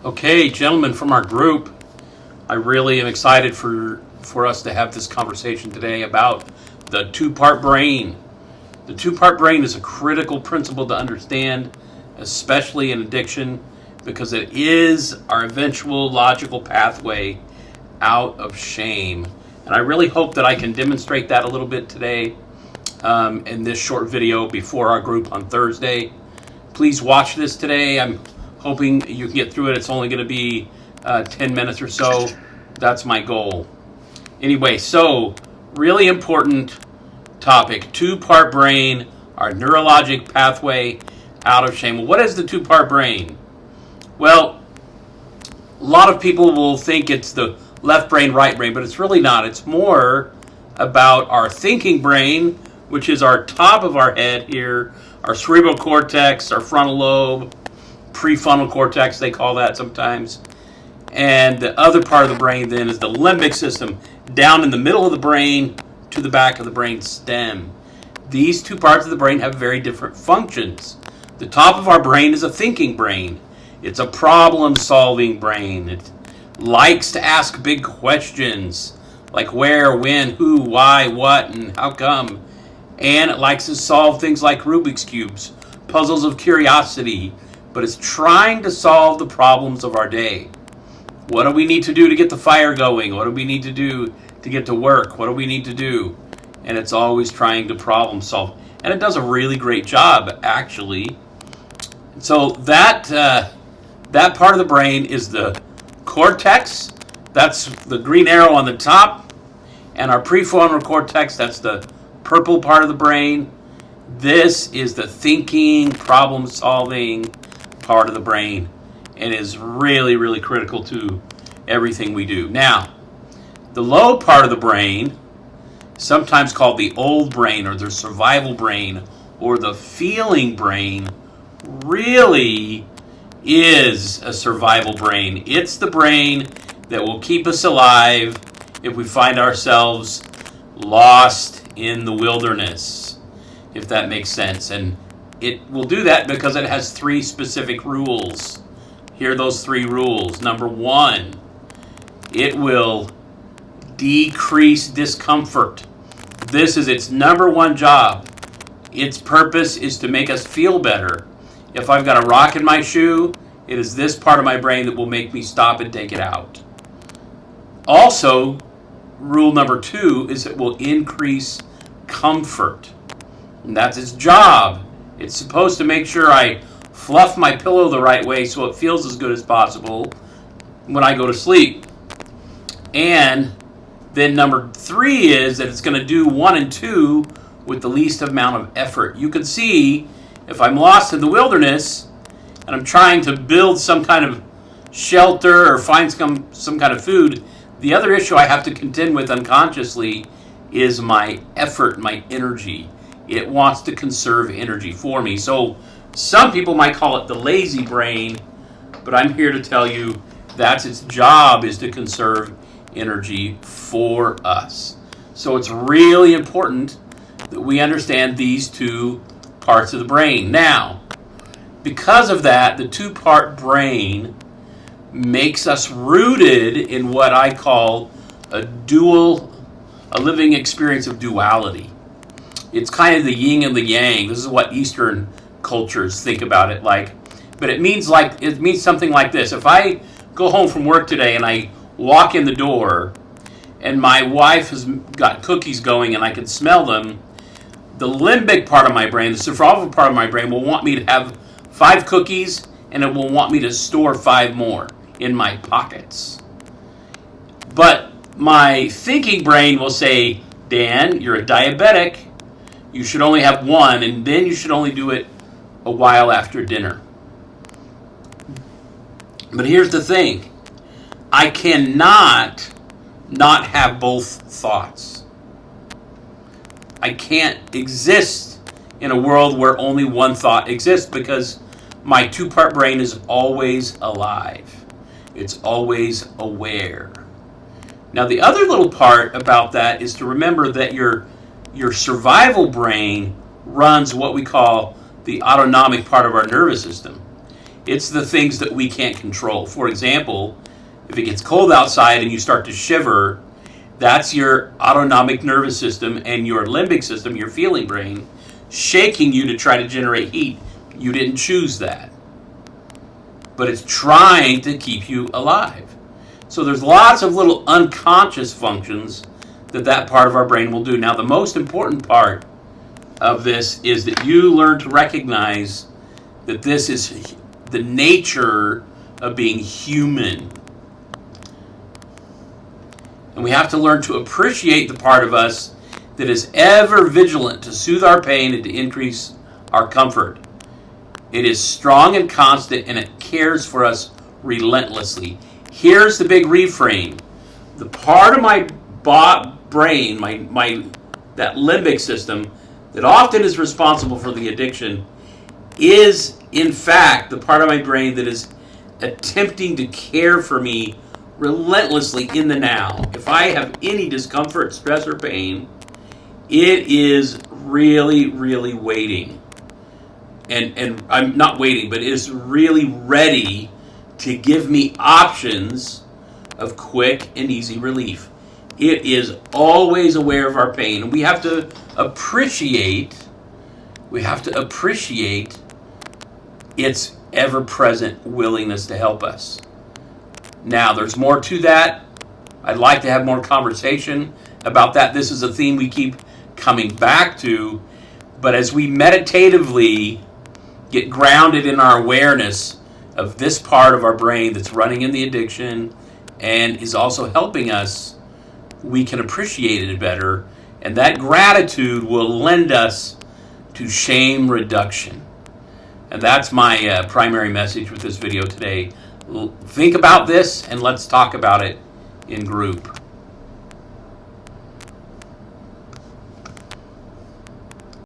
Okay, gentlemen from our group, I really am excited for us to have this conversation today about the two-part brain. The two-part brain is a critical principle to understand, especially in addiction, because it is our eventual logical pathway out of shame. And I really hope that I can demonstrate that a little bit today in this short video before our group on Thursday. Please watch this today. I'm hoping you can get through it. It's only going to be 10 minutes or so. That's my goal. Anyway, so really important topic. Two-part brain, our neurologic pathway out of shame. Well, what is the two-part brain? Well, a lot of people will think it's the left brain, right brain, but it's really not. It's more about our thinking brain, which is our top of our head here, our cerebral cortex, our frontal lobe, prefrontal cortex, they call that sometimes. And the other part of the brain then is the limbic system, down in the middle of the brain to the back of the brain stem. These two parts of the brain have very different functions. The top of our brain is a thinking brain. It's a problem-solving brain. It likes to ask big questions, like where, when, who, why, what, and how come. And it likes to solve things like Rubik's Cubes, puzzles of curiosity, but it's trying to solve the problems of our day. What do we need to do to get the fire going? What do we need to do to get to work? What do we need to do? And it's always trying to problem solve. And it does a really great job, actually. So that part of the brain is the cortex. That's the green arrow on the top. And our prefrontal cortex, that's the purple part of the brain. This is the thinking, problem solving part of the brain, and is really, really critical to everything we do. Now, the low part of the brain, sometimes called the old brain or the survival brain or the feeling brain, really is a survival brain. It's the brain that will keep us alive if we find ourselves lost in the wilderness, if that makes sense. And it will do that because it has three specific rules. Here are those three rules. Number one, it will decrease discomfort. This is its number one job. Its purpose is to make us feel better. If I've got a rock in my shoe, it is this part of my brain that will make me stop and take it out. Also, rule number two is it will increase comfort. And that's its job. It's supposed to make sure I fluff my pillow the right way so it feels as good as possible when I go to sleep. And then number three is that it's going to do one and two with the least amount of effort. You can see if I'm lost in the wilderness and I'm trying to build some kind of shelter or find some kind of food, the other issue I have to contend with unconsciously is my effort, my energy. It wants to conserve energy for me. So some people might call it the lazy brain, but I'm here to tell you that's its job, is to conserve energy for us. So it's really important that we understand these two parts of the brain. Now, because of that, the two-part brain makes us rooted in what I call a living experience of duality. It's kind of the yin and the yang. This is what Eastern cultures think about it like. But it means something like this. If I go home from work today and I walk in the door and my wife has got cookies going and I can smell them, the limbic part of my brain, the survival part of my brain, will want me to have 5 cookies, and it will want me to store 5 more in my pockets. But my thinking brain will say, Dan, you're a diabetic. You should only have 1, and then you should only do it a while after dinner. But here's the thing. I cannot not have both thoughts. I can't exist in a world where only one thought exists because my two-part brain is always alive. It's always aware. Now, the other little part about that is to remember that your survival brain runs what we call the autonomic part of our nervous system. It's the things that we can't control. For example, if it gets cold outside and you start to shiver, that's your autonomic nervous system and your limbic system, your feeling brain, shaking you to try to generate heat. You didn't choose that. But it's trying to keep you alive. So there's lots of little unconscious functions that part of our brain will do. Now, the most important part of this is that you learn to recognize that this is the nature of being human. And we have to learn to appreciate the part of us that is ever vigilant to soothe our pain and to increase our comfort. It is strong and constant, and it cares for us relentlessly. Here's the big reframe. The part of my brain, that limbic system, that often is responsible for the addiction, is in fact the part of my brain that is attempting to care for me relentlessly in the now. If I have any discomfort, stress, or pain, it is really, really waiting. And I'm not waiting, but it is really ready to give me options of quick and easy relief. It is always aware of our pain. And we have to appreciate its ever-present willingness to help us. Now, there's more to that. I'd like to have more conversation about that. This is a theme we keep coming back to. But as we meditatively get grounded in our awareness of this part of our brain that's running in the addiction and is also helping us, we can appreciate it better. And that gratitude will lend us to shame reduction. And that's my primary message with this video today. Think about this and let's talk about it in group.